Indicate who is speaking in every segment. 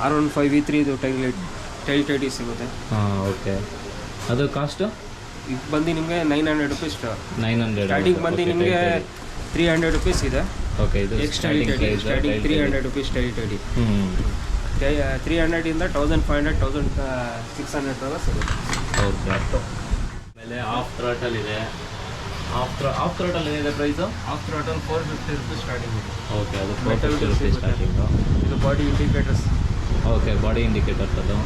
Speaker 1: R15 V3 ಇದು tail Tytti ಸಿಗುತ್ತೆ.
Speaker 2: ಹಾಂ ಓಕೆ. ಅದು ಕಾಸ್ಟು
Speaker 1: ಇದು ಬಂದು ನಿಮಗೆ 900 ರುಪೀಸ್.
Speaker 2: 900
Speaker 1: ಸ್ಟಾರ್ಟಿಂಗ್ ಬಂದು ನಿಮಗೆ 300 ರುಪೀಸ್ ಇದೆ.
Speaker 2: ಓಕೆ, ಇದು
Speaker 1: ಸ್ಟಾರ್ಟಿಂಗ್ 300 ರುಪೀಸ್ ಟೈಲ್ ಟೈಟಿ. 300 ಇಂದ 1500 1600 ತನಕ ಸಿಗುತ್ತೆ.
Speaker 2: ಓಕೆ. ಆಮೇಲೆ ಆಫ್ ಥ್ರಾಟಲ್ ಇದೆ. ಆಫ್ ಥ್ರಾಟಲ್ ಏನಿದೆ price?
Speaker 1: Of throttle 450 rupees starting ಇದೆ.
Speaker 2: ಓಕೆ, ಅದು 450 ರುಪೀಸ್ ಸ್ಟಾರ್ಟಿಂಗು.
Speaker 1: ಇದು body indicators.
Speaker 2: Okay, body indicators ಅದು.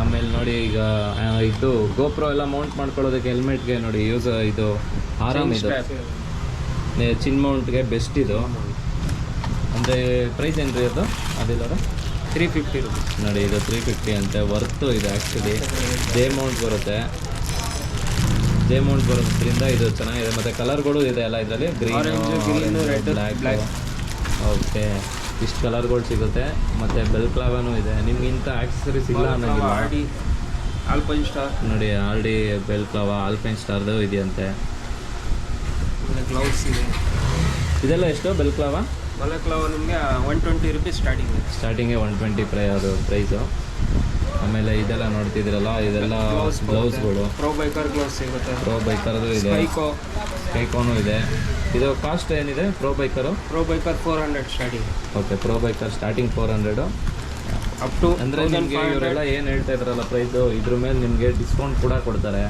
Speaker 2: ಆಮೇಲೆ ನೋಡಿ ಈಗ ಇದು ಗೋಪ್ರೋ ಎಲ್ಲ ಮೌಂಟ್ ಮಾಡ್ಕೊಳ್ಳೋದಕ್ಕೆ ಹೆಲ್ಮೆಟ್ಗೆ ನೋಡಿ ಯೂಸ್ ಇದು ಆರಾಮ್ ಇದು ಚಿನ್ ಮೌಂಟ್ಗೆ ಬೆಸ್ಟ್ ಇದು. ಅಂದರೆ ಪ್ರೈಸ್ ಏನು ರೀ ಅದು? ಅದಿಲ್ಲ
Speaker 1: 350 ರುಪೀಸ್
Speaker 2: ನೋಡಿ, ಇದು 350 ಅಂತೆ. ವರ್ತು ಇದೆ ಆ್ಯಕ್ಚುಲಿ. ಜೆ ಮೌಂಟ್ ಬರುತ್ತೆ. ಜೆ ಮೌಂಟ್ ಬರೋದ್ರಿಂದ ಇದು ಚೆನ್ನಾಗಿದೆ. ಮತ್ತು ಕಲರ್ಗಳು ಇದೆ ಅಲ್ಲ ಇದರಲ್ಲಿ, ಗ್ರೀನ್, ರೆಡ್, ಬ್ಲ್ಯಾಕ್. ಓಕೆ, ಇಷ್ಟು ಕಲರ್ಗಳು ಸಿಗುತ್ತೆ. ಮತ್ತು ಬೆಲ್ ಕ್ಲಾವನು ಇದೆ. ನಿಮ್ಗೆ ಇಂಥ ಆಕ್ಸೆಸರೀಸ್ ಇಲ್ಲ ಅನ್ನೋಂಗಿಲ್ಲ.
Speaker 1: ಆಲ್ಪೈನ್ ಸ್ಟಾರ್
Speaker 2: ನೋಡಿ, ಆಲ್ಡಿ ಬೆಲ್ ಕ್ಲಾವ ಆಲ್ಪೈನ್ ಸ್ಟಾರ್ದು ಇದೆಯಂತೆ.
Speaker 1: ಗ್ಲೌಸ್ ಇದೆ.
Speaker 2: ಇದೆಲ್ಲ ಎಷ್ಟು ಬೆಲ್ ಕ್ಲಾವ?
Speaker 1: ಬೆಲ್ ಕ್ಲಾವ ನಿಮಗೆ 120 ರುಪೀಸ್ ಸ್ಟಾರ್ಟಿಂಗೆ
Speaker 2: 120 ಅದು ಪ್ರೈಸು. ಆಮೇಲೆ ಇದೆಲ್ಲ ನೋಡ್ತಿದ್ದೀರಲ್ಲ, ಇದೆಲ್ಲ ಗ್ಲೌಸ್ಗಳು.
Speaker 1: ಪ್ರೋ ಬೈಕರ್ ಗ್ಲೌಸ್ ಸಿಗುತ್ತೆ.
Speaker 2: ಪ್ರೋ ಬೈಕರ್ದು ಇದೆ. ಸ್ಕೈಕೋನು ಇದೆ. ಇದು ಕಾಸ್ಟ್ ಏನಿದೆ pro biker
Speaker 1: 400 starting.
Speaker 2: Okay, pro biker starting 400
Speaker 1: up to.
Speaker 2: ಅಂದರೆ ನಿಮಗೆ ಇವರೆಲ್ಲ ಏನು ಹೇಳ್ತಾ ಇದ್ರಲ್ಲ ಪ್ರೈಸು, ಇದ್ರ ಮೇಲೆ ನಿಮಗೆ ಡಿಸ್ಕೌಂಟ್ ಕೂಡ ಕೊಡ್ತಾರೆ.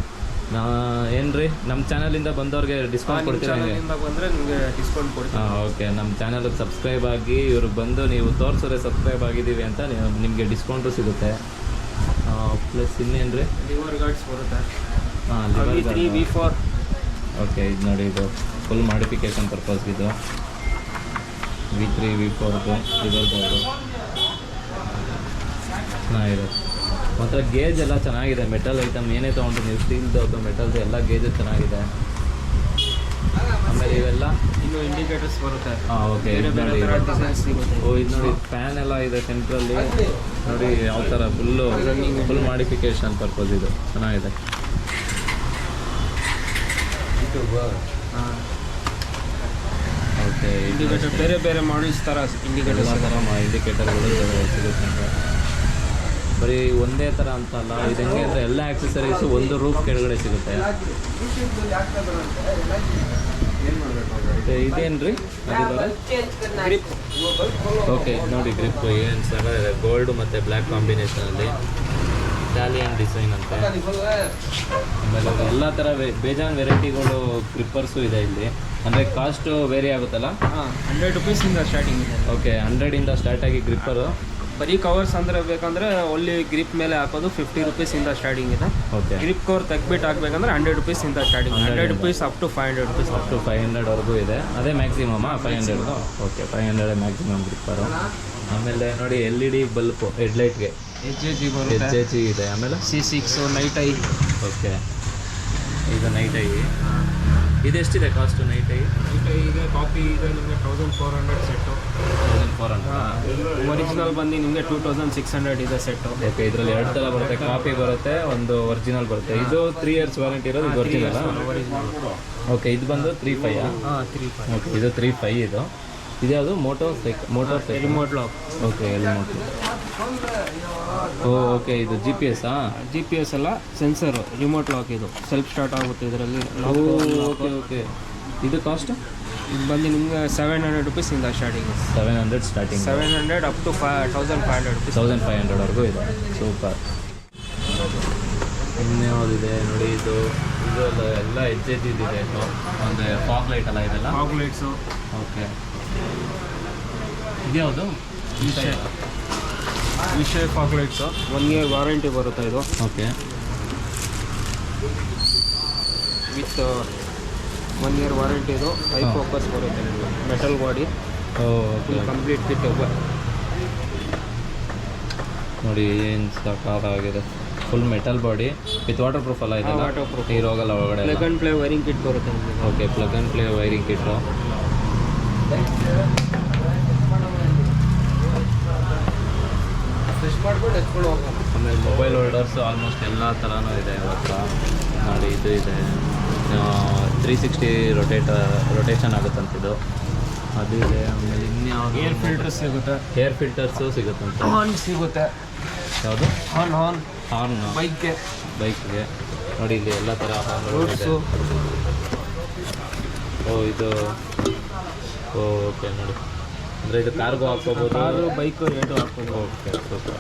Speaker 2: ಏನು ರೀ, ನಮ್ಮ ಚಾನಲಿಂದ ಬಂದವ್ರಿಗೆ ಡಿಸ್ಕೌಂಟ್ ಕೊಡ್ತೀರಾ?
Speaker 1: ಬಂದರೆ ನಿಮಗೆ ಡಿಸ್ಕೌಂಟ್ ಕೊಡ್ತೀವಿ.
Speaker 2: ಓಕೆ, ನಮ್ಮ ಚಾನಲ್ಗೆ ಸಬ್ಸ್ಕ್ರೈಬ್ ಆಗಿ ಇವ್ರಿಗೆ ಬಂದು ನೀವು ತೋರಿಸಿದ್ರೆ ಸಬ್ಸ್ಕ್ರೈಬ್ ಆಗಿದ್ದೀವಿ ಅಂತ ನಿಮಗೆ ಡಿಸ್ಕೌಂಟು ಸಿಗುತ್ತೆ. ಪ್ಲಸ್ ಇನ್ನೇನು ರೀ,
Speaker 1: ಲಿವರ್ ಗಾರ್ಡ್ಸ್ ಬರುತ್ತೆ.
Speaker 2: ಹಾಂ,
Speaker 1: V3 V4.
Speaker 2: ಓಕೆ, ಇದು ನೋಡಿ, ಇದು ಫುಲ್ ಮಾಡಿಫಿಕೇಷನ್ ಪರ್ಪಸ್ಗಿದು V3 V4 ಲಿವರ್ ಗಾರ್ಡು ಚೆನ್ನಾಗಿದೆ. ಮಾತ್ರ ಗೇಜ್ ಎಲ್ಲ ಚೆನ್ನಾಗಿದೆ. ಮೆಟಲ್ ಐಟಮ್ ಏನೇ ತೊಗೊಂಡ್ರು ನೀವು, ಸ್ಟೀಲ್ದು ಅಥವಾ ಮೆಟಲ್ದು ಎಲ್ಲ ಗೇಜು ಚೆನ್ನಾಗಿದೆ. ಆಮೇಲೆ ಇವೆಲ್ಲ
Speaker 1: ಇನ್ನು ಇಂಡಿಕೇಟರ್ಸ್ ಬರುತ್ತೆ.
Speaker 2: ಹಾಂ, ಓಕೆ. ಇದು ನೋಡಿ, ಇದು ನೋಡಿ ಫ್ಯಾನ್ ಎಲ್ಲ ಇದೆ ಸೆಂಟ್ರಲ್ಲಿ. ನೋಡಿ ಯಾವ ಥರ ಫುಲ್ ಮಾಡಿಫಿಕೇಷನ್ ಪರ್ಪಸ್ ಇದು ಚೆನ್ನಾಗಿದೆ. ಓಕೆ,
Speaker 1: ಇಂಡಿಕೇಟರ್ ಬೇರೆ ಬೇರೆ ಮಾಡಲ್ಸ್ ಥರ ಇಂಡಿಕೇಟರ್ಸ್
Speaker 2: ಇಂಡಿಕೇಟರ್ಗಳು ಸಿಗುತ್ತೆ. ಬರೀ ಒಂದೇ ಥರ ಅಂತಲ್ಲ, ಇದು ಹೆಂಗೆ ಅಂದರೆ ಎಲ್ಲ ಆಕ್ಸೆಸರೀಸು ಒಂದು ರೂಫ್ ಕೆಳಗಡೆ ಸಿಗುತ್ತೆ. ಇದೇನು ರೀ
Speaker 1: ಗ್ರಿಪ್?
Speaker 2: ಓಕೆ, ನೋಡಿ ಗ್ರಿಪ್ ಏನು ಚೆನ್ನಾಗಿದೆ. ಗೋಲ್ಡ್ ಮತ್ತು ಬ್ಲ್ಯಾಕ್ ಕಾಂಬಿನೇಷನಲ್ಲಿ ಇಟಾಲಿಯನ್ ಡಿಸೈನ್ ಅಂತ. ಆಮೇಲೆ ಎಲ್ಲ ಥರ ಬೇಜಾನ್ ವೆರೈಟಿಗಳು ಗ್ರಿಪ್ಪರ್ಸು ಇದೆ ಇಲ್ಲಿ. ಅಂದರೆ ಕಾಸ್ಟು ವೇರಿ ಆಗುತ್ತಲ್ಲ.
Speaker 1: 100 ರುಪೀಸಿಂದ ಸ್ಟಾರ್ಟಿಂಗ್ ಇದೆ.
Speaker 2: ಓಕೆ, 100ಇಂದ ಸ್ಟಾರ್ಟ್ ಆಗಿ ಗ್ರಿಪ್ಪರು.
Speaker 1: ಬರೀ ಕವರ್ಸ್ ಅಂದರೆ ಬೇಕಂದರೆ ಓನ್ಲಿ ಗ್ರಿಪ್ ಮೇಲೆ ಹಾಕೋದು 50 ರುಪೀಸಿಂದ ಸ್ಟಾರ್ಟಿಂಗ್ ಇದೆ.
Speaker 2: ಓಕೆ,
Speaker 1: ಗ್ರಿಪ್ ಕವರ್ ತೆಗ್ಬಿಟ್ಟು ಹಾಕ್ಬೇಕಂದ್ರೆ 100 ರುಪೀಸಿಂದ starting. 100 rupees up to 500 rupees.
Speaker 2: Up to 500ವರೆಗೂ ಇದೆ. ಅದೇ ಮ್ಯಾಕ್ಸಿಮಮ್ 500. Okay, 500 maximum ಗ್ರಿಪ್ಪರು. ಆಮೇಲೆ ನೋಡಿ LED ಬಲ್ಪು ಹೆಡ್ಲೈಟ್ಗೆ HG ಇದೆ. ಆಮೇಲೆ
Speaker 1: C6 ನೈಟ್ ಐ.
Speaker 2: ಓಕೆ, ಇದು ನೈಟ್ ಐ. ಇದೆಷ್ಟಿದೆ ಕಾಸ್ಟು ನೈಟ್ ಐ?
Speaker 1: ಈಗ ಕಾಪಿ ಇದೆ ನಿಮಗೆ 1400 ಸೆಟ್ಟು.
Speaker 2: 1400.
Speaker 1: ಒರಿಜಿನಲ್ ಬಂದು ನಿಮಗೆ 2600 ಇದೆ ಸೆಟ್ಟು.
Speaker 2: ಓಕೆ, ಇದರಲ್ಲಿ 2 ಥರ ಬರುತ್ತೆ. ಕಾಪಿ ಬರುತ್ತೆ, ಒಂದು ಒರಿಜಿನಲ್ ಬರುತ್ತೆ. ಇದು 3 years ವಾರಂಟಿ ಇರೋದು. ಇದು ಒರಿಜಿನಲ್. ಓಕೆ, ಇದು ಬಂದು 35.
Speaker 1: 35.
Speaker 2: ಓಕೆ, ಇದು 35 ಇದು. ಇದ್ಯಾವುದು moto
Speaker 1: remote lock.
Speaker 2: Okay, remote. Okay, ಇದು GPS
Speaker 1: ಅಲ್ಲ, ಸೆನ್ಸರು ರಿಮೋಟ್ ಲಾಕ್. ಇದು ಸೆಲ್ಫ್ ಸ್ಟಾರ್ಟ್ ಆಗುತ್ತೆ ಇದರಲ್ಲಿ.
Speaker 2: Okay okay. ಇದು ಕಾಸ್ಟ್
Speaker 1: ಇದು ಬಂದು ನಿಮಗೆ 700 ರುಪೀಸಿಂದ starting.
Speaker 2: 700 starting.
Speaker 1: 700 up to 1500 rupees.
Speaker 2: 1500ವರೆಗೂ ಇದೆ. ಸೂಪರ್. ಇನ್ಯಾವುದಿದೆ ನೋಡಿ, ಇದು ಎಲ್ಲ HG ಇದೆ. ಅಂದರೆ ಫಾಗ್ ಲೈಟ್ ಅಲ್ಲ ಇದೆಲ್ಲ?
Speaker 1: Fog lights.
Speaker 2: ಓಕೆ, ಇದ್ಯಾವುದು?
Speaker 1: ವಿಷಯ ಫಾಗ್ ಲೈಟ್ಸು 1 year ವಾರಂಟಿ ಬರುತ್ತೆ ಇದು.
Speaker 2: ಓಕೆ,
Speaker 1: ವಿತ್ 1 year ವಾರಂಟಿ ಇದು. ಹೈ ಫೋಕಸ್ ಬರುತ್ತೆ ನಿಮಗೆ. Metal body. Full complete kit.
Speaker 2: ನೋಡಿ ಏನು ಸಾಕಾಗಿದೆ. Full metal body with waterproof ಅಲ್ಲ ಇದೆಲ್ಲ?
Speaker 1: Waterproof.
Speaker 2: ಇರೋಗಲ್ಲ ಒಳಗಡೆ.
Speaker 1: Plug and play wiring kit ಬರುತ್ತೆ ನಿಮಗೆ.
Speaker 2: Okay, plug and play wiring kit. ಆಮೇಲೆ ಮೊಬೈಲ್ ಹೋಲ್ಡರ್ಸು ಆಲ್ಮೋಸ್ಟ್ ಎಲ್ಲ ಥರನೂ ಇದೆ ಇವತ್ತು. ನೋಡಿ, ಇದು ಇದೆ 360 ರೊಟೇಷನ್ ಆಗುತ್ತಂತಿದು. ಅದಿದೆ. ಆಮೇಲೆ ಇನ್ಯಾವುದು
Speaker 1: ಏರ್ ಫಿಲ್ಟರ್ ಸಿಗುತ್ತೆ,
Speaker 2: ಹೇರ್ ಫಿಲ್ಟರ್ಸು ಸಿಗುತ್ತಂತೆ.
Speaker 1: ಹಾರ್ನ್ ಸಿಗುತ್ತೆ.
Speaker 2: ಯಾವುದು?
Speaker 1: ಹಾರ್ನ್
Speaker 2: ಬೈಕ್ಗೆ ನೋಡಿ ಇಲ್ಲಿ ಎಲ್ಲ ಥರ
Speaker 1: ರೂಟ್ಸು.
Speaker 2: ಇದು ಓಕೆ ನೋಡಿ, ಅಂದರೆ ಇದು ಕಾರ್ಗೋ ಹಾಕ್ಕೋಬೋದು,
Speaker 1: ಕಾರು ಬೈಕು ಎರಡು ಹಾಕ್ಬೋದು.
Speaker 2: Okay super.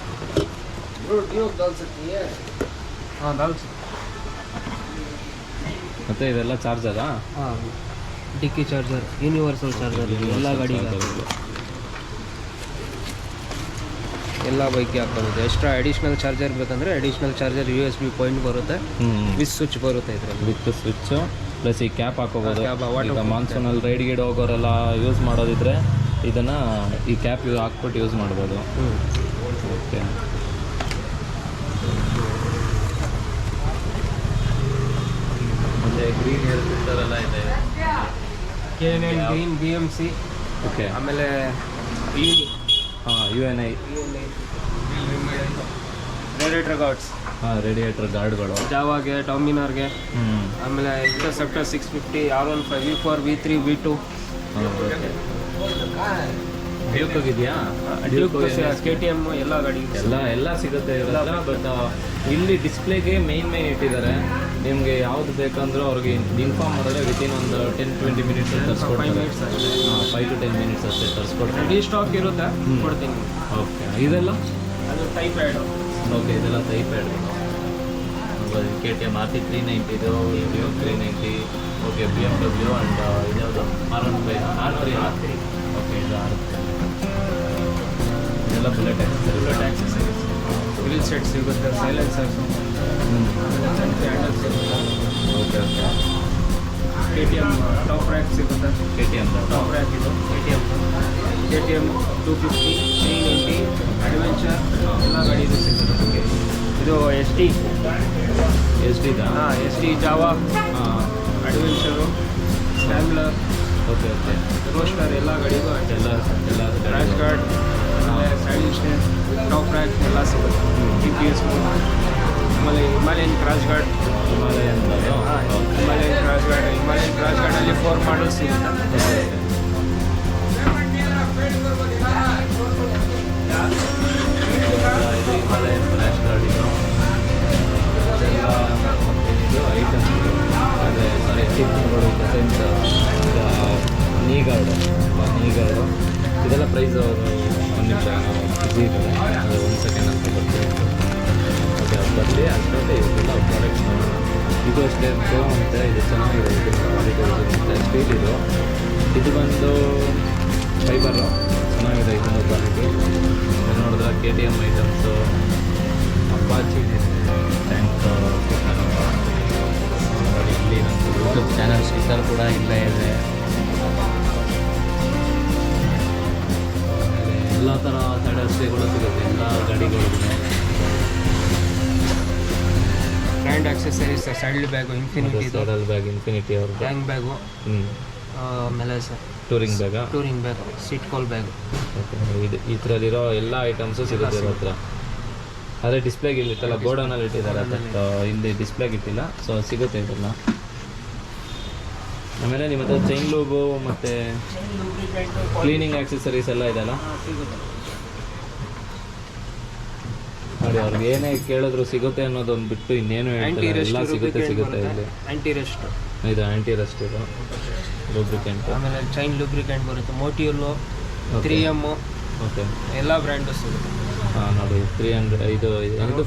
Speaker 1: ಹಾಂ ದಾಲ್.
Speaker 2: ಮತ್ತು ಇದೆಲ್ಲ ಚಾರ್ಜರಾ?
Speaker 1: ಹಾಂ, ಡಿಕ್ಕಿ ಚಾರ್ಜರ್, ಯೂನಿವರ್ಸಲ್ ಚಾರ್ಜರ್ ಎಲ್ಲ ಗಾಡಿಗೆ ಎಲ್ಲ ಬೈಕ್ಗೆ ಹಾಕೋದು. ಎಕ್ಸ್ಟ್ರಾ ಅಡಿಷ್ನಲ್ ಚಾರ್ಜರ್ ಬೇಕಂದರೆ ಅಡಿಷ್ನಲ್ ಚಾರ್ಜರ್ USB ಪಾಯಿಂಟ್ ಬರುತ್ತೆ, ವಿತ್ ಸ್ವಿಚ್ ಬರುತ್ತೆ ಇದರಲ್ಲಿ.
Speaker 2: ವಿತ್ ಸ್ವಿಚ್ಚು ಪ್ಲಸ್ ಈ ಕ್ಯಾಪ್ ಹಾಕೋಬೋದು. ಈಗ ಮಾನ್ಸೂನಲ್ಲಿ ರೈಡ್ ಗೀಡ್ ಹೋಗೋರೆಲ್ಲ ಯೂಸ್ ಮಾಡೋದಿದ್ರೆ ಇದನ್ನು ಈ ಕ್ಯಾಪ್ ಹಾಕ್ಬಿಟ್ಟು ಯೂಸ್ ಮಾಡ್ಬೋದು. ಓಕೆ. ಮತ್ತು ಗ್ರೀನ್ ಏರ್ ಫಿಲ್ಟರ್ ಎಲ್ಲ ಇದೆ.
Speaker 1: K9 green BMC.
Speaker 2: ಓಕೆ.
Speaker 1: ಆಮೇಲೆ
Speaker 2: UNI
Speaker 1: ರೇಡಿಯೇಟರ್ ಗಾರ್ಡ್ಸ್.
Speaker 2: ರೇಡಿಯೇಟರ್ ಗಾರ್ಡ್ಗಳು
Speaker 1: ಜಾವಾಗೆ, ಡಾಮಿನಾರ್ಗೆ. ಆಮೇಲೆ interceptor 650, R15, V4, V3, V2.
Speaker 2: ಡ್ಯೂಕ್ಗಿದೆಯಾ?
Speaker 1: KTM ಎಲ್ಲ ಗಾಡಿ
Speaker 2: ಎಲ್ಲ ಸಿಗುತ್ತೆ ಇವೆಲ್ಲ. ಬಟ್ ಇಲ್ಲಿ ಡಿಸ್ಪ್ಲೇಗೆ ಮೇನ್ ಇಟ್ಟಿದ್ದಾರೆ. ನಿಮಗೆ ಯಾವುದು ಬೇಕಂದ್ರೂ ಅವ್ರಿಗೆ ಇನ್ಫಾರ್ಮ್ ಮಾಡಿದ್ರೆ ವಿತಿನ್ ಒಂದು 10-20 ಮಿನಿಟ್ಸ್ ತರಿಸ್ಕೊಡ್ತಾರೆ. 5 to 10 ಮಿನಿಟ್ಸ್ ಅಷ್ಟೇ ತರಿಸ್ಕೊಡ್ತಾರೆ.
Speaker 1: ರೆಡಿ ಸ್ಟಾಕ್ ಇರುತ್ತೆ, ಕೊಡ್ತೀನಿ.
Speaker 2: ಓಕೆ. ಇದೆಲ್ಲ
Speaker 1: ಅದು ಟೈಪ್ ಪ್ಯಾಡು.
Speaker 2: ಓಕೆ, ಇದೆಲ್ಲ ಟೈಪ್ ಪ್ಯಾಡ್ಗಳು. KTM RT 390 ಇದು, 390. ಓಕೆ, BMW ಆ್ಯಂಡ್ ಇದ್ಯಾವುದು R3. ಓಕೆ, ಇದು R3. ಇದೆಲ್ಲ ಬುಲೆಟ್ ಆಕ್ಸೆಸರೀಸ್.
Speaker 1: ಗ್ರಿಲ್ ಸೆಟ್ ಸಿಗುತ್ತೆ, ಸೈಲೆನ್ಸರ್ಸು, ಆಮೇಲೆ ಸೆಂಟ್ರಿ ಹ್ಯಾಂಡಲ್ ಸಿಗುತ್ತೆ.
Speaker 2: ಓಕೆ.
Speaker 1: KTM ಟಾಪ್ ರ್ಯಾಕ್ ಸಿಗುತ್ತೆ.
Speaker 2: KTM
Speaker 1: ಟಾಪ್ ರ್ಯಾಕ್ ಇದು KTM 250, 390, ಅಡ್ವೆಂಚರ್ ಎಲ್ಲ ಗಾಡಿ ಇದು ಸಿಗುತ್ತೆ ನಮಗೆ. ಇದು SD ಹಾಂ, SD Jawa, adventure, scrambler.
Speaker 2: Okay.
Speaker 1: Roadster ಎಲ್ಲ ಗಾಡಿಗೂ
Speaker 2: ಎಲ್ಲ
Speaker 1: ಕ್ರ್ಯಾಶ್ ಗಾರ್ಡ್, ಆಮೇಲೆ ಸೈಡ್ ಸ್ಟ್ಯಾಂಡ್, ಟಾಪ್ ರ್ಯಾಕ್ ಎಲ್ಲ ಸಿಗುತ್ತೆ. GPS ಆಮೇಲೆ Himalayan crash guard.
Speaker 2: Himalayan
Speaker 1: crash ಗಾರ್ಡಲ್ಲಿ 4 ಮಾಡಲ್ಸ್ ಸಿಗುತ್ತೆ.
Speaker 2: ಇದು ಹಿಮಾಲಯನ್ ಕ್ರಾಶ್ ಗಾರ್ಡ್. ಇದು ಐಟಮ್ಸ್ ಅಂದರೆ ಟಿಪ್ಗಳು, ಸೆನ್ಸ್, ನೀ ಗಾರ್ಡು. ಇದೆಲ್ಲ ಪ್ರೈಸ್ ಅವರು ಒಂದು ನಿಮಿಷ ಬಿಸಿ ಇದ್ದಾರೆ, ಅದು 1 ಸೆಕೆಂಡ್ ಅಂತ ಬರ್ತೀವಿ. ಓಕೆ, ಅದು ಬರಲಿ. ಅಷ್ಟೊಂದು ಇದೆಲ್ಲ ಪ್ರಾಡಕ್ಟ್ಸ್ ನೋಡೋಣ. ಇದು ಅಷ್ಟೇ ಪ್ರೋ ಅಂತ, ಇದು ಚೆನ್ನಾಗಿದೆ. ಇದು ಕ್ವಾಲಿಟಿ ಮತ್ತು ಸ್ಪೀಡ್. ಇದು ಬಂದು ಫೈಬರು ಚೆನ್ನಾಗಿದೆ. ಇದನ್ನು ಕ್ವಾಲಿಟಿ ನೋಡಿದ್ರೆ KTM ಐಟಮ್ಸು, ಅಪಾಚಿ ಟ್ಯಾಂಕ್. ಇಲ್ಲಿ ನಮ್ಮ ಯೂಟ್ಯೂಬ್ ಚಾನಲ್ ಸ್ಟಿಕ್ಕರ್ ಕೂಡ ಇಲ್ಲೇ ಇದೆ. ಎಲ್ಲ ಥರ ಸ್ಯಾಡಲ್ ಸ್ಟೇಗಳು ಸಿಗುತ್ತೆ, ಎಲ್ಲ ಗಾಡಿಗಳಿದೆ.
Speaker 1: Brand accessories, saddle bag, infinity,
Speaker 2: saddle bag infinity ಅವ್ರದ್ದು,
Speaker 1: ಟ್ಯಾಂಕ್ ಬ್ಯಾಗು, ಆಮೇಲೆ
Speaker 2: touring
Speaker 1: bag, seat cowl bag.
Speaker 2: Okay. ಇದು ಈ ಥರದಿರೋ ಎಲ್ಲ ಐಟಮ್ಸು ಸಿಗುತ್ತೆ ಇವ್ರ ಹತ್ರ. ಅದೇ ಡಿಸ್ಪ್ಲೇಗೆ ಇಲ್ಲಿತ್ತಲ್ಲ, ಗೋಡೌನಲ್ಲಿ ಇಟ್ಟಿದ್ದಾರೆ, ಬಟ್ ಇಲ್ಲಿ ಡಿಸ್ಪ್ಲೇಗೆ ಇಟ್ಟಿಲ್ಲ. ಸೊ ಸಿಗುತ್ತೆ ಇದೆಲ್ಲ. ಆಮೇಲೆ ನಿಮ್ಮ ಹತ್ರ ಚೈನ್ ಲೂಬು ಮತ್ತು ಕ್ಲೀನಿಂಗ್ ಆಕ್ಸೆಸರೀಸ್ ಎಲ್ಲ ಇದೆಯಲ್ಲ ನೋಡಿ. ಅವ್ರಿಗೆ ಏನೇ ಕೇಳಿದ್ರು ಸಿಗುತ್ತೆ ಅನ್ನೋದೊಂದು ಬಿಟ್ಟು ಇನ್ನೇನು ಹೇಳ್ತಾರೆ, ಎಲ್ಲ ಸಿಗುತ್ತೆ ಇಲ್ಲಿ.
Speaker 1: ಆ್ಯಂಟಿ ರಸ್ಟ್
Speaker 2: ಇದು ಆ್ಯಂಟಿ ರಸ್ಟ್, ಇದು ಲೂಬ್ರಿಕೆಂಟ್.
Speaker 1: ಆಮೇಲೆ ಚೈನ್ ಲೂಬ್ರಿಕೆಂಟ್ ಬರುತ್ತೆ, ಮೋಟಿಯಲ್ಲು, 3M.
Speaker 2: ಓಕೆ,
Speaker 1: ಎಲ್ಲ ಬ್ರ್ಯಾಂಡು ಸಿಗುತ್ತೆ.
Speaker 2: ಹಾಂ ನೋಡಿ, 300. ಇದು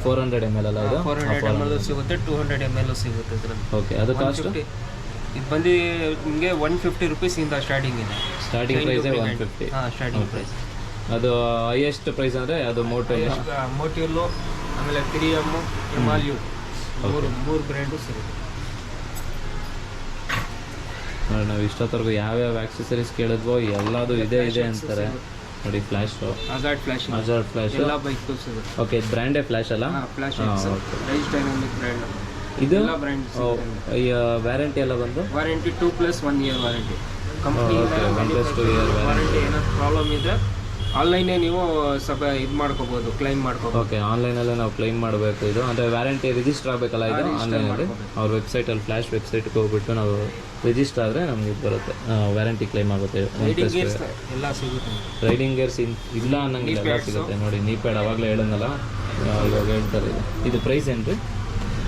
Speaker 2: 400 ml ಅಲ್ಲ? ಇದು
Speaker 1: 400 ml ಸಿಗುತ್ತೆ, 200 ml ಸಿಗುತ್ತೆ ಇದರಲ್ಲಿ.
Speaker 2: ಓಕೆ, ಅದು ಕಾಸ್ಟ್?
Speaker 1: ಇದು ಬಂದು ನಿಮಗೆ 150 ರೂಪೀಸಿಂದ ಸ್ಟಾರ್ಟಿಂಗ್ ಇದೆ.
Speaker 2: ಸ್ಟಾರ್ಟಿಂಗ್ ಪ್ರೈಸೇ 150?
Speaker 1: ಹಾಂ, ಸ್ಟಾರ್ಟಿಂಗ್ ಪ್ರೈಸ್.
Speaker 2: ಅದು ಹೈಯೆಸ್ಟ್ ಪ್ರೈಸ್ ಅಂದರೆ ಅದು
Speaker 1: ಮೋಟಿಯಲ್ಲು, ಆಮೇಲೆ 3M, ಹಿಮಾಲಯ, ಮೂರು ಬ್ರ್ಯಾಂಡು ಸಿಗುತ್ತೆ.
Speaker 2: ನೋಡಿ, ನಾವು ಇಷ್ಟೊತ್ತರೆಗೂ ಯಾವ್ಯಾವ ಆಕ್ಸೆಸರೀಸ್ ಕೇಳಿದ್ವೋ ಎಲ್ಲದು ಇದೆ ಅಂತಾರೆ ನೋಡಿ. ಫ್ಲ್ಯಾಶು, ಹಜಾರ್ಡ್ ಫ್ಲ್ಯಾಶ್
Speaker 1: ಎಲ್ಲ ಬೈಕ್ ಸಿಗುತ್ತೆ.
Speaker 2: ಓಕೆ, ಇದು ಬ್ರ್ಯಾಂಡೇ ಫ್ಲ್ಯಾಶ್ ಅಲ್ಲ?
Speaker 1: Flash rise dynamic brand.
Speaker 2: ಇದು
Speaker 1: ಬ್ರ್ಯಾಂಡ್
Speaker 2: ವ್ಯಾರಂಟಿ ಎಲ್ಲ ಬಂದು
Speaker 1: warranty 2+1 year warranty. Company
Speaker 2: 1+2 year
Speaker 1: warranty. ಏನಾದ್ರು ಪ್ರಾಬ್ಲಮ್ ಇದ್ದರೆ ಆನ್ಲೈನೇ ನೀವು ಸ್ವಲ್ಪ ಇದು ಮಾಡ್ಕೋಬೋದು, ಕ್ಲೈಮ್ ಮಾಡ್ಕೋಬೋದು.
Speaker 2: ಓಕೆ, ಆನ್ಲೈನಲ್ಲೇ ನಾವು ಕ್ಲೈಮ್ ಮಾಡಬೇಕು. ಇದು ಅಂದರೆ ವ್ಯಾರಂಟಿ ರಿಜಿಸ್ಟರ್ ಆಗಬೇಕಲ್ಲ ಇದು ಆನ್ಲೈನಲ್ಲಿ. ಅವ್ರ ವೆಬ್ಸೈಟಲ್ಲಿ ಫ್ಲ್ಯಾಶ್ ವೆಬ್ಸೈಟ್ಗೆ ಹೋಗ್ಬಿಟ್ಟು ನಾವು ರಿಜಿಸ್ಟರ್ ಆದರೆ ನಮ್ಗೆ ಇದು ಬರುತ್ತೆ, ವ್ಯಾರಂಟಿ ಕ್ಲೈಮ್ ಆಗುತ್ತೆ.
Speaker 1: ಎಲ್ಲ ಸಿಗುತ್ತೆ.
Speaker 2: ರೈಡಿಂಗ್ ಗೇರ್ಸ್ ಇಲ್ಲ ಅನ್ನಂಗಿಲ್ಲ, ಎಲ್ಲ ಸಿಗುತ್ತೆ ನೋಡಿ. ನೀ ಪ್ಯಾಡ್ ಅವಾಗಲೇ ಹೇಳೋದಲ್ಲ, ಇವಾಗ ಹೇಳ್ತಾರೆ. ಇದು ಪ್ರೈಸ್ ಏನು ರೀ?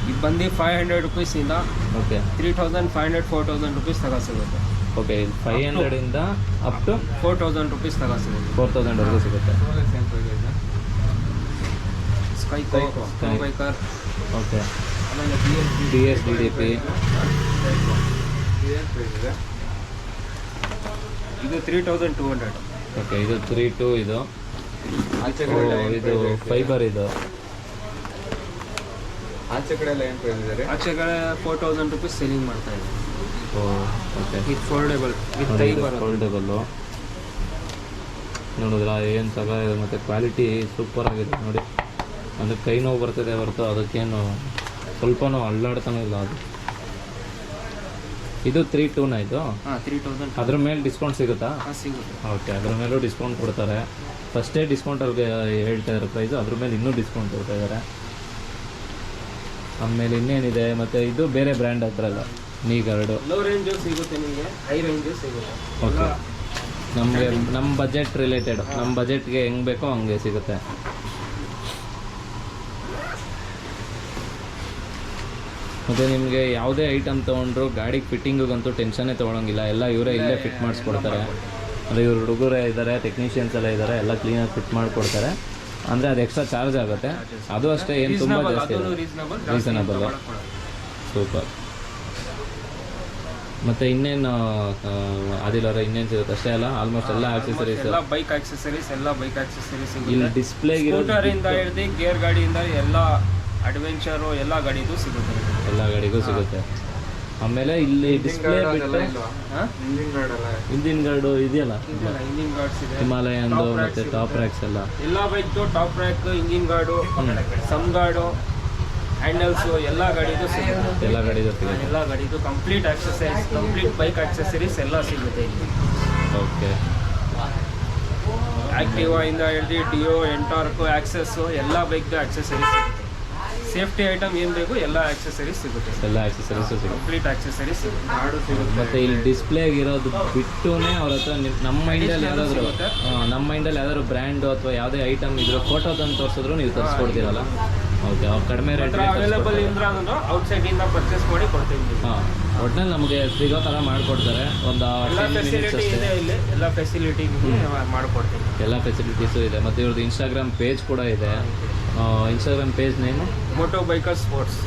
Speaker 1: ಇದು ಬಂದು 500 ರುಪೀಸಿಂದ
Speaker 2: ಓಕೆ
Speaker 1: 3500 4000 ರುಪೀಸ್ ತಗೋ ಸಿಗುತ್ತೆ.
Speaker 2: ಓಕೆ, 500 ಅಪ್ ಟು
Speaker 1: 4000 ರುಪೀಸ್ ತಗೋ ಸಿಗುತ್ತೆ.
Speaker 2: 4000ವರೆಗೂ ಸಿಗುತ್ತೆ.
Speaker 1: Sky biker.
Speaker 2: ಓಕೆ,
Speaker 1: ಆಮೇಲೆ
Speaker 2: DS DDP.
Speaker 1: ಇದು 3200.
Speaker 2: ಓಕೆ, ಇದು 32. ಇದು ಇದು ಫೈಬರ್. ಇದು
Speaker 3: ಆಚೆ ಕಡೆ ಎಲ್ಲ ಏನು ಪ್ರೈಸ್ ಇದೆ?
Speaker 1: ಆಚೆ ಕಡೆ 4000 ರುಪೀಸ್ ಸೆಲ್ಲಿಂಗ್ ಮಾಡ್ತಾ ಇದೆ.
Speaker 2: ಓಕೆ,
Speaker 1: ಇದು ಫೋಲ್ಡೇಬಲ್ ವಿತ್ ಕೈ ಬರೋದು.
Speaker 2: ಫೋಲ್ಡೇಬಲ್ಲು ನೋಡಿದ್ರ ಏನು ಇದೆ, ಮತ್ತು ಕ್ವಾಲಿಟಿ ಸೂಪರ್ ಆಗಿದೆ ನೋಡಿ. ಅಂದರೆ ಕೈ ನೋವು ಬರ್ತದೆ ಹೊರತು ಅದಕ್ಕೇನು ಸ್ವಲ್ಪನೂ ಅಲ್ಲಾಡ್ತಾನೂ ಇಲ್ಲ ಅದು. ಇದು 32 ಇದು.
Speaker 1: 3000.
Speaker 2: ಅದ್ರ ಮೇಲೆ ಡಿಸ್ಕೌಂಟ್ ಸಿಗುತ್ತಾ?
Speaker 1: ಸಿಗುತ್ತೆ.
Speaker 2: ಓಕೆ, ಅದ್ರ ಮೇಲೂ ಡಿಸ್ಕೌಂಟ್ ಕೊಡ್ತಾರೆ. ಫಸ್ಟೇ ಡಿಸ್ಕೌಂಟ್ ಅವ್ರಿಗೆ ಹೇಳ್ತಾ ಇದ್ದಾರೆ ಪ್ರೈಸು, ಅದ್ರ ಮೇಲೆ ಇನ್ನೂ ಡಿಸ್ಕೌಂಟ್ ಕೊಡ್ತಾ ಇದ್ದಾರೆ. ಆಮೇಲೆ ಇನ್ನೇನಿದೆ, ಮತ್ತು ಇದು ಬೇರೆ ಬ್ರ್ಯಾಂಡ್ ಹತ್ರಲ್ಲ, ನೀ ಗಾರ್ಡು.
Speaker 1: ಲೋ ರೇಂಜು ಸಿಗುತ್ತೆ ನಿಮಗೆ, ಹೈ ರೇಂಜು ಸಿಗುತ್ತೆ.
Speaker 2: ಓಕೆ, ನಮಗೆ ನಮ್ಮ ಬಜೆಟ್ ರಿಲೇಟೆಡ್, ನಮ್ಮ ಬಜೆಟ್ಗೆ ಹೆಂಗೆ ಬೇಕೋ ಹಂಗೆ ಸಿಗುತ್ತೆ. ಮತ್ತು ನಿಮಗೆ ಯಾವುದೇ ಐಟಮ್ ತೊಗೊಂಡ್ರು ಗಾಡಿಗೆ ಫಿಟ್ಟಿಂಗಿಗಂತೂ ಟೆನ್ಷನ್ನೇ ತೊಗೊಳಂಗಿಲ್ಲ. ಎಲ್ಲ ಇವರೇ ಇಲ್ಲೇ ಫಿಟ್ ಮಾಡಿಸ್ಕೊಡ್ತಾರೆ. ಅಂದರೆ ಇವ್ರು ಹುಡುಗರೇ ಇದ್ದಾರೆ, ಟೆಕ್ನಿಷಿಯನ್ಸ್ ಎಲ್ಲ ಇದ್ದಾರೆ, ಎಲ್ಲ ಕ್ಲೀನಾಗಿ ಫಿಟ್ ಮಾಡಿಕೊಡ್ತಾರೆ. ಅಂದರೆ ಅದು ಎಕ್ಸ್ಟ್ರಾ ಚಾರ್ಜ್ ಆಗುತ್ತೆ. ಅದು ಅಷ್ಟೇ, ಏನು ತುಂಬ ಜಾಸ್ತಿ ಇಲ್ಲ, ರೀಸನಬಲ್ಲು. ಸೂಪರ್. ಮತ್ತು ಇನ್ನೇನು ಆದಿಲ್ ಅವರ ಇನ್ನೇನು ಸಿಗುತ್ತೆ ಅಷ್ಟೇ ಅಲ್ಲ? ಆಲ್ಮೋಸ್ಟ್ ಎಲ್ಲ ಆಕ್ಸೆಸರೀಸ್,
Speaker 1: ಎಲ್ಲ ಬೈಕ್ ಆಕ್ಸೆಸರೀಸ್, ಎಲ್ಲ ಬೈಕ್ ಆಕ್ಸೆಸರೀಸ್
Speaker 2: ಇಲ್ಲಿ ಡಿಸ್ಪ್ಲೇಗೆ
Speaker 1: ಸ್ಕೂಟರಿಂದ ಹಿಡಿದು ಗೇರ್ ಗಾಡಿಯಿಂದ ಎಲ್ಲ ಅಡ್ವೆಂಚರು ಎಲ್ಲ ಗಾಡಿಗೂ ಸಿಗುತ್ತೆ.
Speaker 2: ಎಲ್ಲ ಗಾಡಿಗೂ ಸಿಗುತ್ತೆ. ಆಮೇಲೆ ಇಲ್ಲಿ ಡಿಸ್ಪ್ಲೇ ಬಿಟ್ಟು ಇಂಜಿನ್ ಗಾರ್ಡು ಇದೆಯಲ್ಲ,
Speaker 1: ಇಂಜಿನ್ ಗಾರ್ಡ್ಸ್ ಇದೆ,
Speaker 2: ಹಿಮಾಲಯನ್ದು ಮತ್ತು ಟಾಪ್ ರ್ಯಾಕ್ಸ್ ಎಲ್ಲ
Speaker 1: ಬೈಕ್ದು top rack, engine guard, sump guard, handles ಎಲ್ಲ ಗಾಡಿದು ಸಿಗುತ್ತೆ.
Speaker 2: ಎಲ್ಲ ಗಾಡಿದು ಸಿಗುತ್ತೆ.
Speaker 1: ಎಲ್ಲ ಗಾಡಿದು complete accessories, complete bike accessories ಎಲ್ಲ ಸಿಗುತ್ತೆ ಇಲ್ಲಿ.
Speaker 2: ಓಕೆ,
Speaker 1: ಆಕ್ಟಿವಾ ಇಂದ ಹಿಡಿದು ಡಿಯೋ, ಎಂಟಾರ್ಕು, ಆಕ್ಸೆಸ್ಸು ಎಲ್ಲ ಬೈಕ್ದು ಆಕ್ಸೆಸರೀಸ್ ಸಿಗುತ್ತೆ. ಸೇಫ್ಟಿ ಐಟಮ್ ಏನು ಬೇಕು ಎಲ್ಲ ಆಕ್ಸೆಸರೀಸ್ ಸಿಗುತ್ತೆ.
Speaker 2: ಎಲ್ಲ ಆಕ್ಸೆಸರೀಸು ಸಿಗುತ್ತೆ,
Speaker 1: ಕಂಪ್ಲೀಟ್ ಆಕ್ಸೆಸರೀಸ್ ಸಿಗುತ್ತೆ.
Speaker 2: ಮತ್ತು ಇಲ್ಲಿ ಡಿಸ್ಪ್ಲೇಗೆ ಇರೋದು ಬಿಟ್ಟೂ ಅವ್ರ ಹತ್ರ ನಮ್ಮ ಮೈಂಡಲ್ಲಿ ಯಾವ್ದಾದ್ರು ಬ್ರ್ಯಾಂಡು ಅಥವಾ ಯಾವುದೇ ಐಟಮ್ ಇದ್ರೆ ಫೋಟೋ ತಂದು ತೋರಿಸಿದ್ರು ನೀವು ತರಿಸ್ಕೊಡ್ತೀರಲ್ಲ? ಓಕೆ, ಅವ್ರು ಕಡಿಮೆ ರೇಟ್
Speaker 1: ಅವೈಲೇಬಲ್ ಇದ್ರೆ ಔಟ್ಸೈಡಿಂದ ಪರ್ಚೇಸ್ ಮಾಡಿ ಕೊಡ್ತೀವಿ.
Speaker 2: ಹಾಂ, ಒಟ್ಟಿನಲ್ಲಿ ನಮಗೆ ಸಿಗೋ ಥರ ಮಾಡಿಕೊಡ್ತಾರೆ. ಒಂದು
Speaker 1: ಎಲ್ಲ ಫೆಸಿಲಿಟಿ ಇದೆ ಇಲ್ಲಿ, ಎಲ್ಲ ಫೆಸಿಲಿಟಿ ಮಾಡಿಕೊಡ್ತೀವಿ.
Speaker 2: ಎಲ್ಲ ಫೆಸಿಲಿಟೀಸು ಇದೆ. ಮತ್ತು ಇವ್ರದ್ದು ಇನ್ಸ್ಟಾಗ್ರಾಮ್ ಪೇಜ್ ಕೂಡ ಇದೆ. Instagram page name
Speaker 1: motobikerz sports.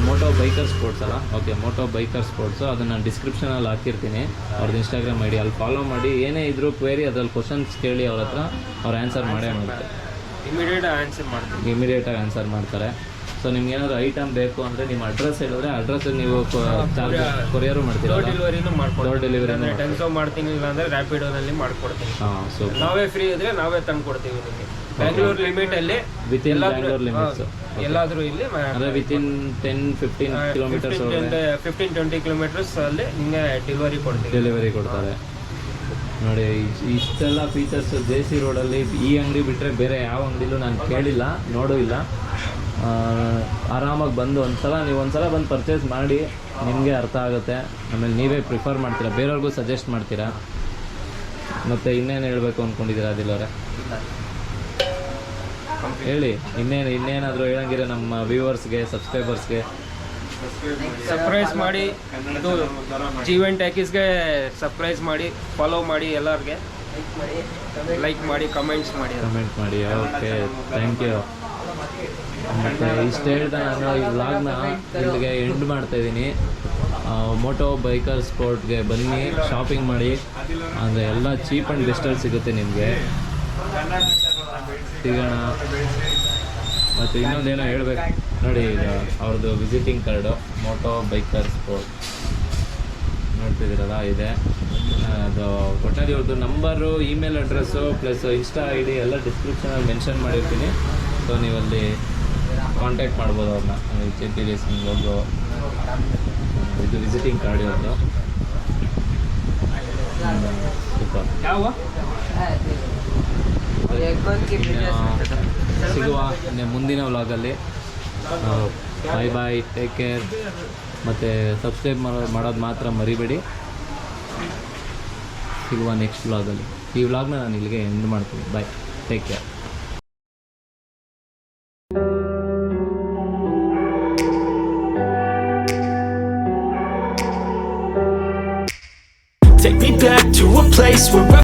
Speaker 2: Moto biker sports ಅಲ್ಲ? Okay, moto biker sports. ಅದನ್ನು ನಾನು ಡಿಸ್ಕ್ರಿಪ್ಷನಲ್ಲಿ ಹಾಕಿರ್ತೀನಿ ಅವ್ರದ್ದು ಇನ್ಸ್ಟಾಗ್ರಾಮ್ ಐಡಿ. ಅಲ್ಲಿ ಫಾಲೋ ಮಾಡಿ, ಏನೇ ಇದ್ರೂ ಕ್ವೇರಿ ಅದ್ರಲ್ಲಿ ಕ್ವಶನ್ಸ್ ಕೇಳಿ ಅವ್ರ ಹತ್ರ, ಅವ್ರು ಆನ್ಸರ್ ಮಾಡೇ ಮಾಡ್ತಾರೆ. ಇಮಿಡಿಯೇಟಾಗಿ ಆನ್ಸರ್ ಮಾಡ್ತಾರೆ. ಸೊ ನಿಮ್ಗೆ ಏನಾದರೂ ಐಟಮ್ ಬೇಕು ಅಂದರೆ ನಿಮ್ಮ ಅಡ್ರೆಸ್ ಹೇಳಿದ್ರೆ ಅಡ್ರೆಸ್ಸಿಗೆ ನೀವು ಚಾರ್ಜ್ ಕೊರಿಯರು ಮಾಡ್ತೀರಾ?
Speaker 1: ಡೆಲಿವರಿನೂ ಮಾಡ್ಕೊಡ್ತೀವಿ.
Speaker 2: ಡೋರ್ ಡೆಲಿವರಿ
Speaker 1: ಟೆನ್ಸೋ ಮಾಡ್ತೀನಿ, ಇಲ್ಲ ಅಂದರೆ ರ್ಯಾಪಿಡೋನಲ್ಲಿ ಮಾಡ್ಕೊಡ್ತೀನಿ.
Speaker 2: ಹಾಂ, ಸೊ
Speaker 1: ನಾವೇ ಫ್ರೀ ಇದ್ರೆ ನಾವೇ ತಂದು ಕೊಡ್ತೀವಿ ನಿಮಗೆ. ಬ್ಯಾಂಗ್ಳೂರ್ ಲಿಮಿಟಲ್ಲಿ
Speaker 2: ವಿತಿನ್ ಬ್ಯಾಂಗ್ಳೂರ್ ಲಿಮಿಟ್ಸ್
Speaker 1: ಎಲ್ಲಾದರೂ ಇಲ್ಲಿ
Speaker 2: ಅಂದರೆ ವಿತಿನ್ 10-15 ಕಿಲೋಮೀಟರ್ಸ್
Speaker 1: 15-20 ಕಿಲೋಮೀಟರ್ಸ್ ಅಲ್ಲಿ ನಿಮಗೆ ಡೆಲಿವರಿ ಕೊಡ್ತಾರೆ.
Speaker 2: ನೋಡಿ, ಇಷ್ಟೆಲ್ಲ ಫೀಚರ್ಸ್ JC ರೋಡಲ್ಲಿ ಈ ಅಂಗಡಿ ಬಿಟ್ಟರೆ ಬೇರೆ ಯಾವ ಅಂಗಡಿಲೂ ನಾನು ಕೇಳಿಲ್ಲ, ನೋಡೂ ಇಲ್ಲ. ಆರಾಮಾಗಿ ಬಂದು ನೀವು ಒಂದ್ಸಲ ಬಂದು ಪರ್ಚೇಸ್ ಮಾಡಿ, ನಿಮಗೆ ಅರ್ಥ ಆಗುತ್ತೆ. ಆಮೇಲೆ ನೀವೇ ಪ್ರಿಫರ್ ಮಾಡ್ತೀರಾ, ಬೇರೆಯವ್ರಿಗೂ ಸಜೆಸ್ಟ್ ಮಾಡ್ತೀರಾ. ಮತ್ತು ಇನ್ನೇನು ಹೇಳಬೇಕು ಅಂದ್ಕೊಂಡಿದ್ದೀರಾ ಆದಿಲ್ ಅವರೇ? ಹೇಳಿ, ಇನ್ನೇನಾದರೂ ಹೇಳಂಗಿರೋ ನಮ್ಮ ವ್ಯೂವರ್ಸ್ಗೆ, ಸಬ್ಸ್ಕ್ರೈಬರ್ಸ್ಗೆ.
Speaker 1: ಸರ್ಪ್ರೈಸ್ ಮಾಡಿ, ಇದು ಜೀವನ್ ಟ್ಯಾಕೀಸ್ಗೆ ಸರ್ಪ್ರೈಸ್ ಮಾಡಿ, ಫಾಲೋ ಮಾಡಿ, ಎಲ್ಲರಿಗೆ ಲೈಕ್ ಮಾಡಿ, ಕಮೆಂಟ್ ಮಾಡಿ.
Speaker 2: Okay, thank you. ಮತ್ತು ಇಷ್ಟು ಹೇಳ್ತಾ ನಾನು ಈ ವ್ಲಾಗ್ನ ಇಲ್ಲಿಗೆ ಎಂಡ್ ಮಾಡ್ತಾಯಿದ್ದೀನಿ. ಮೋಟೋ ಬೈಕರ್ ಸ್ಪೋರ್ಟ್ಗೆ ಬನ್ನಿ, ಶಾಪಿಂಗ್ ಮಾಡಿ. ಅಂದರೆ ಎಲ್ಲ ಚೀಪ್ ಆ್ಯಂಡ್ ಬೆಸ್ಟಲ್ಲಿ ಸಿಗುತ್ತೆ ನಿಮಗೆ. ಸಿಗೋಣ. ಮತ್ತು ಇನ್ನೊಂದೇನೋ ಹೇಳ್ಬೇಕು ನೋಡಿ, ಅವ್ರದ್ದು visiting card moto biker sport ನೋಡ್ತಿದ್ದೀರಲ್ಲ, ಇದೆ. ಅದು ಒಟ್ಟಿನಲ್ಲಿ ಇವ್ರದ್ದು number, email address plus insta ID ಎಲ್ಲ ಡಿಸ್ಕ್ರಿಪ್ಷನಲ್ಲಿ ಮೆನ್ಷನ್ ಮಾಡಿರ್ತೀನಿ. ಸೊ ನೀವಲ್ಲಿ ಕಾಂಟ್ಯಾಕ್ಟ್ ಮಾಡ್ಬೋದು ಅವ್ರನ್ನ. JP ರೇಸಿಂಗ್ ಲೋಗೋ, ಇದು ವಿಸಿಟಿಂಗ್ ಕಾರ್ಡ್ ಇರೋದು. ಸೂಪರ್. ಸಿಗುವ ಮುಂದಿನ ವ್ಲಾಗಲ್ಲಿ. ಬಾಯ್ ಬಾಯ್, ಟೇಕ್ ಕೇರ್. ಮತ್ತು ಸಬ್ಸ್ಕ್ರೈಬ್ ಮಾಡೋದು ಮಾತ್ರ ಮರಿಬೇಡಿ. ಸಿಗುವ ನೆಕ್ಸ್ಟ್ ವ್ಲಾಗಲ್ಲಿ. ಈ ವ್ಲಾಗ್ನ ನಾನು ಇಲ್ಲಿಗೆ ಎಂಡ್ ಮಾಡ್ತೀನಿ. Bye, take care.
Speaker 4: Take me back to a place where